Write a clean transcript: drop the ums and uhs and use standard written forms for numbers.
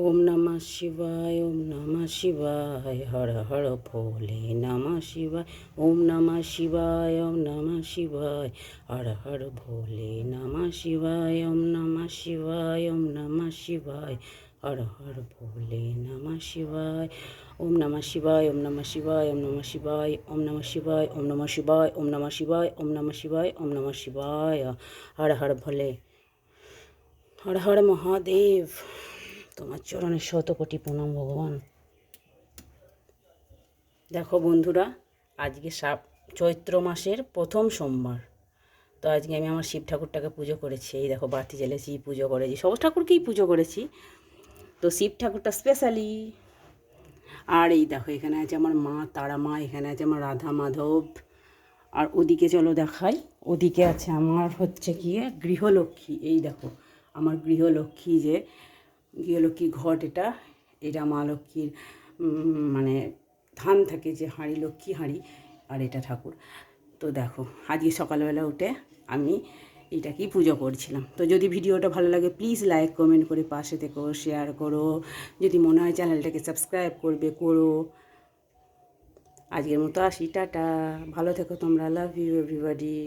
ओम नमः शिवाय, ओम नमः शिवाय, हर हर भोले नमः शिवाय। ओम नमः शिवाय, ओम नमः शिवाय, हर हर भोले नमः शिवाय। ओम नमः शिवाय, ओम नमः शिवाय, हर हर भोले नमः शिवाय। ओम नमः शिवाय, ओम नमः शिवाय, ओम नमः शिवाय, ओम नमः शिवाय, ओम नमः शिवाय, ओम नमः शिवाय, ओम नमः शिवाय, ओम नमः शिवाय, हर हर भोले, हर हर महादेव। তোমার চরণে শত কোটি প্রণাম ভগবান। দেখো বন্ধুরা, আজকে চৈত্র মাসের প্রথম সোমবার। তো আজকে আমি আমার শিব ঠাকুরটাকে পুজো করেছি। এই দেখো বাতি জ্বেলেছি, পুজো করেছি, সব ঠাকুরকেই পুজো করেছি। তো শিব ঠাকুরটা স্পেশালি। আর এই দেখো এখানে আছে আমার মা তারা মা, এখানে আছে আমার রাধা মাধব। আর ওদিকে চলো দেখাই, ওদিকে আছে আমার হচ্ছে গিয়ে গৃহলক্ষ্মী। এই দেখো আমার গৃহলক্ষ্মী, যে গৃহলক্ষ্মীর ঘট, এটা এটা মা লক্ষ্মীর মানে ধান থাকে যে হাঁড়ি, লক্ষ্মী হাঁড়ি। আর এটা ঠাকুর। তো দেখো আজকে সকালবেলা উঠে আমি এইটাকেই পুজো করছিলাম। তো যদি ভিডিওটা ভালো লাগে প্লিজ লাইক কমেন্ট করে পাশে থেকো, শেয়ার করো, যদি মনে হয় চ্যানেলটাকে সাবস্ক্রাইব করবে করো। আজকের মতো আসি, টাটা, ভালো থেকো তোমরা, লাভ ইউ এভরিবডি।